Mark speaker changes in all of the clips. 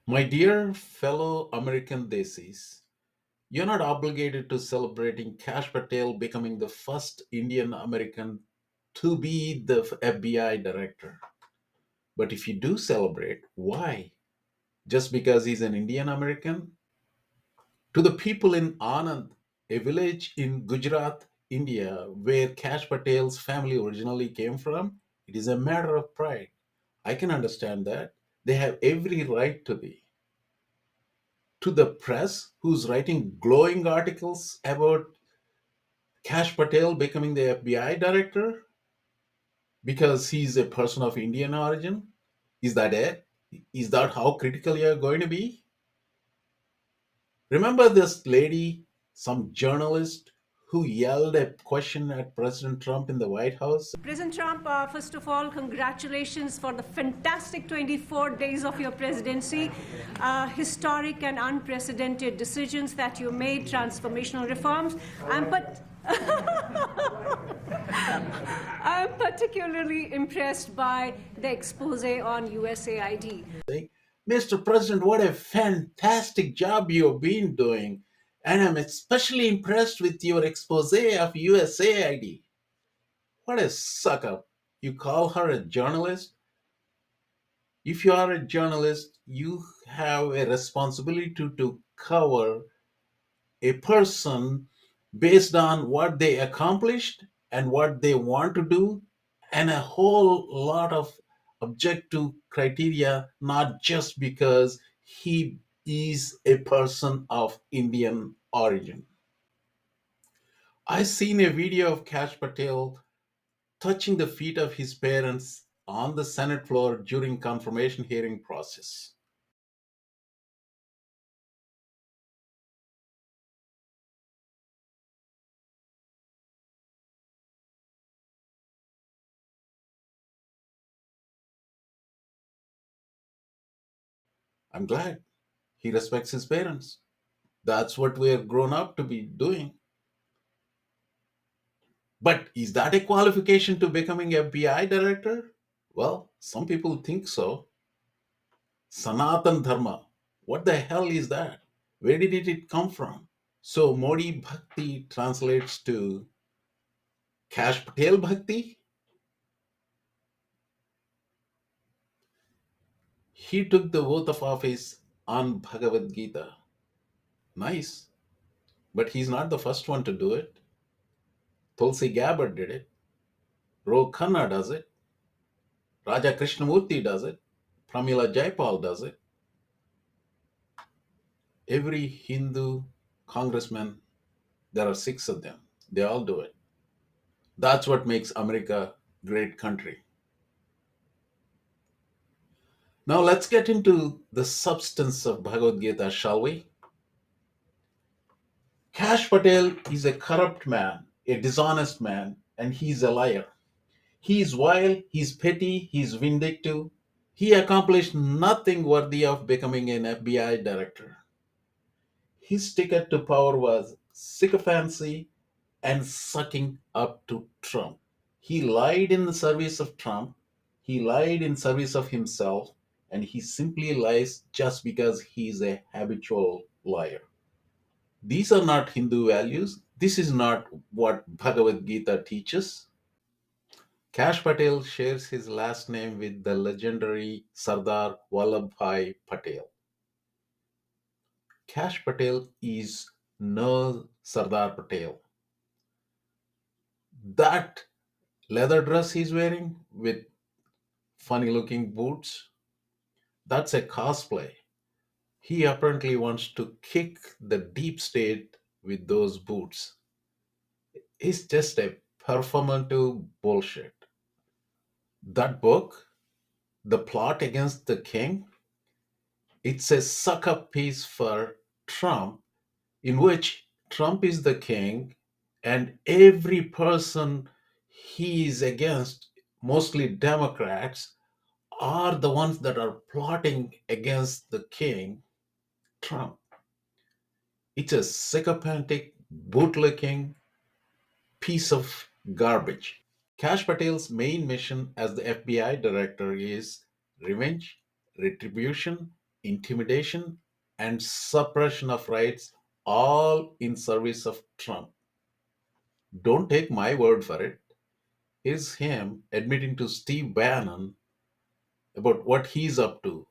Speaker 1: My dear fellow American Desis, you're not obligated to celebrating Kash Patel becoming the first Indian American to be the FBI director. But if you do celebrate, why? Just because he's an Indian American? To the people in Anand, a village in Gujarat, India, where Kash Patel's family originally came from, it is a matter of pride. I can understand that. They have every right to be. To the press, who's writing glowing articles about Kash Patel becoming the FBI director because he's a person of Indian origin, is that it? Is that how critical you're going to be? Remember this lady, some journalist who yelled a question at President Trump in the White House?
Speaker 2: President Trump, first of all, congratulations for the fantastic 24 days of your presidency. Historic and unprecedented decisions that you made, transformational reforms. I'm particularly impressed by the expose on USAID.
Speaker 1: Mr. President, what a fantastic job you've been doing. And I'm especially impressed with your expose of USAID. What a suck up. You call her a journalist? If you are a journalist, you have a responsibility to cover a person based on what they accomplished and what they want to do, and a whole lot of objective criteria, not just because he is a person of Indian origin. I seen a video of Kash Patel touching the feet of his parents on the Senate floor during confirmation hearing process. I'm glad he respects his parents. That's what we're grown up to be doing. But is that a qualification to becoming a FBI director? Well, some people think so. Sanatan Dharma. What the hell is that? Where did it come from? So Modi Bhakti translates to Kash Patel Bhakti. He took the oath of office on Bhagavad Gita. Nice. But he's not the first one to do it. Tulsi Gabbard did it. Ro Khanna does it. Raja Krishnamurti does it. Pramila Jaipal does it. Every Hindu congressman, there are six of them. They all do it. That's what makes America a great country. Now let's get into the substance of Bhagavad Gita, shall we? Kash Patel is a corrupt man, a dishonest man, and he's a liar. He is vile, he's petty, he's vindictive. He accomplished nothing worthy of becoming an FBI director. His ticket to power was sycophancy and sucking up to Trump. He lied in the service of Trump, he lied in service of himself, and he simply lies just because he is a habitual liar. These are not Hindu values. This is not what Bhagavad Gita teaches. Kash Patel shares his last name with the legendary Sardar Vallabhbhai Patel. Kash Patel is no Sardar Patel. That leather dress he's wearing with funny looking boots, that's a cosplay. He apparently wants to kick the deep state with those boots. It's just a performative bullshit. That book, The Plot Against the King, it's a suck up piece for Trump, in which Trump is the king and every person he is against, mostly Democrats, are the ones that are plotting against the king, Trump. It's a psychopathic, bootlicking piece of garbage. Kash Patel's main mission as the FBI director is revenge, retribution, intimidation, and suppression of rights, all in service of Trump. Don't take my word for it. Here's him admitting to Steve Bannon about what he's up to.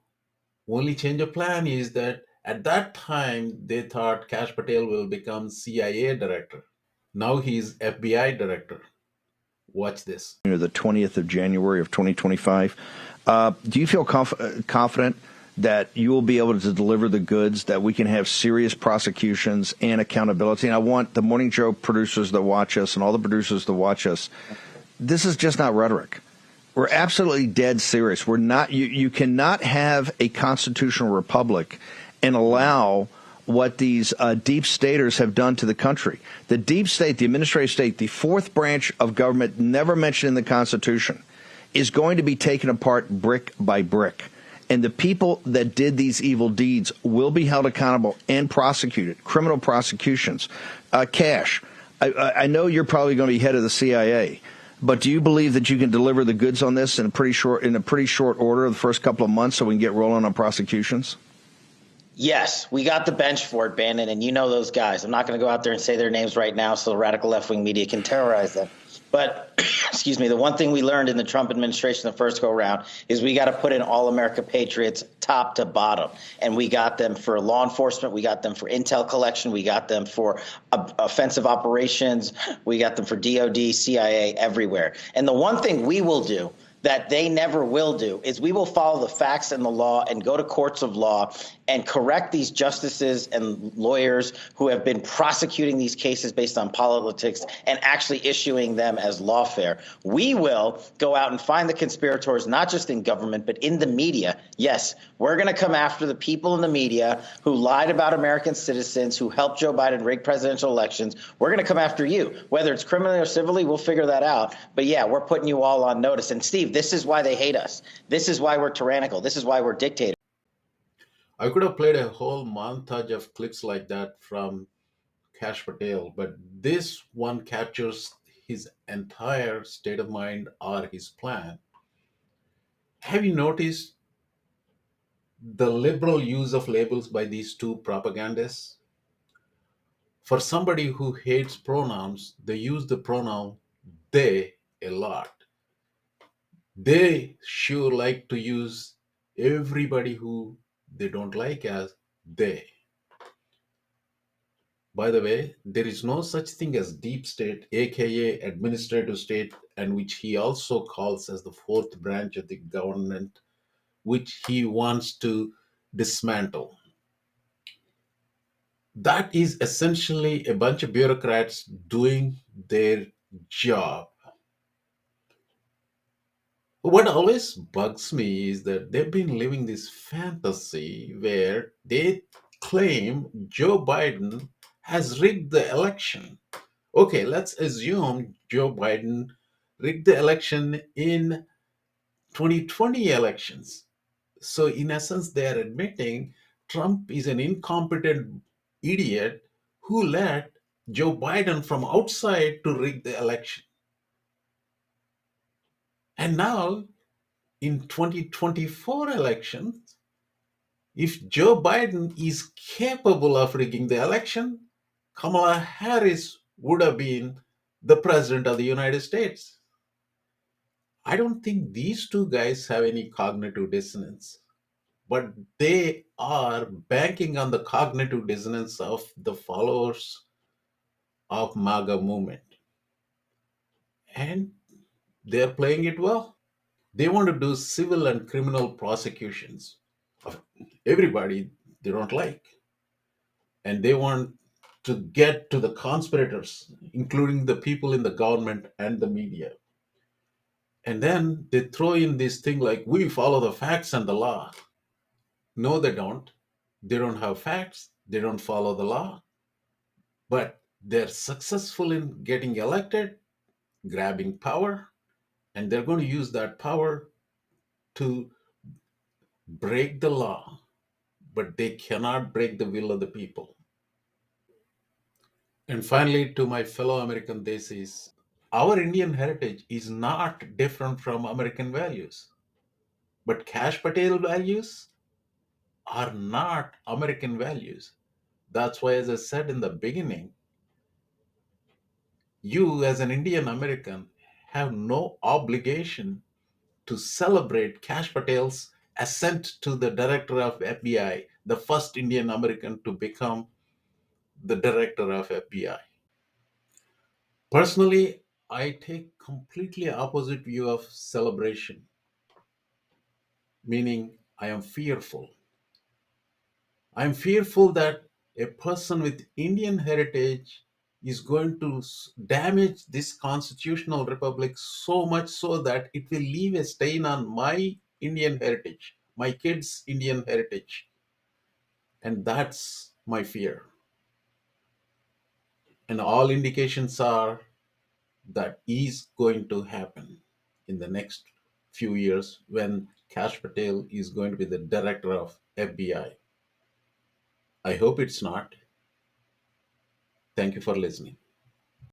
Speaker 1: Only change of plan is that at that time they thought Kash Patel will become CIA director. Now he's FBI director. Watch this.
Speaker 3: The 20th of January of 2025. Do you feel confident that you will be able to deliver the goods, that we can have serious prosecutions and accountability? And I want the Morning Joe producers that watch us and all the producers that watch us, this is just not rhetoric. We're absolutely dead serious. We're not. You cannot have a constitutional republic and allow what these deep staters have done to the country. The deep state, the administrative state, the fourth branch of government never mentioned in the Constitution, is going to be taken apart brick by brick. And the people that did these evil deeds will be held accountable and prosecuted, criminal prosecutions. Cash, I know you're probably going to be head of the CIA. But do you believe that you can deliver the goods on this in a pretty short order the first couple of months so we can get rolling on prosecutions?
Speaker 4: Yes, we got the bench for it, Bannon, and you know those guys. I'm not going to go out there and say their names right now so the radical left-wing media can terrorize them. But, excuse me, the one thing we learned in the Trump administration the first go-around is we got to put in all America patriots top to bottom. And we got them for law enforcement. We got them for intel collection. We got them for offensive operations. We got them for DOD, CIA, everywhere. And the one thing we will do that they never will do is we will follow the facts and the law and go to courts of law and correct these justices and lawyers who have been prosecuting these cases based on politics and actually issuing them as lawfare. We will go out and find the conspirators, not just in government, but in the media. Yes, we're going to come after the people in the media who lied about American citizens, who helped Joe Biden rig presidential elections. We're going to come after you. Whether it's criminally or civilly, we'll figure that out. But yeah, we're putting you all on notice. And Steve, this is why they hate us. This is why we're tyrannical. This is why we're dictators.
Speaker 1: I could have played a whole montage of clips like that from Kash Patel, but this one captures his entire state of mind or his plan. Have you noticed the liberal use of labels by these two propagandists? For somebody who hates pronouns, they use the pronoun they a lot. They sure like to use everybody who they don't like as they. By the way, there is no such thing as deep state, aka administrative state, and which he also calls as the fourth branch of the government, which he wants to dismantle. That is essentially a bunch of bureaucrats doing their job. What always bugs me is that they've been living this fantasy where they claim Joe Biden has rigged the election. Okay, let's assume Joe Biden rigged the election in 2020 elections. So, in essence, they are admitting Trump is an incompetent idiot who let Joe Biden from outside to rig the election. And now, in 2024 elections, if Joe Biden is capable of rigging the election, Kamala Harris would have been the president of the United States. I don't think these two guys have any cognitive dissonance, but they are banking on the cognitive dissonance of the followers of MAGA movement. And they're playing it well. They want to do civil and criminal prosecutions of everybody they don't like. And they want to get to the conspirators, including the people in the government and the media. And then they throw in this thing like, we follow the facts and the law. No, they don't. They don't have facts. They don't follow the law. But they're successful in getting elected, grabbing power, and they're going to use that power to break the law. But they cannot break the will of the people. And finally, to my fellow American Desis, our Indian heritage is not different from American values. But Cash Patel values, are not American values. That's why, as I said in the beginning, you as an Indian American have no obligation to celebrate Kash Patel's ascent to the director of FBI, the first Indian American to become the director of FBI. Personally, I take completely opposite view of celebration, meaning I am fearful. I am fearful that a person with Indian heritage is going to damage this constitutional republic so much so that it will leave a stain on my Indian heritage, my kids' Indian heritage. And that's my fear. And all indications are that is going to happen in the next few years when Kash Patel is going to be the director of FBI. I hope it's not. Thank you for listening.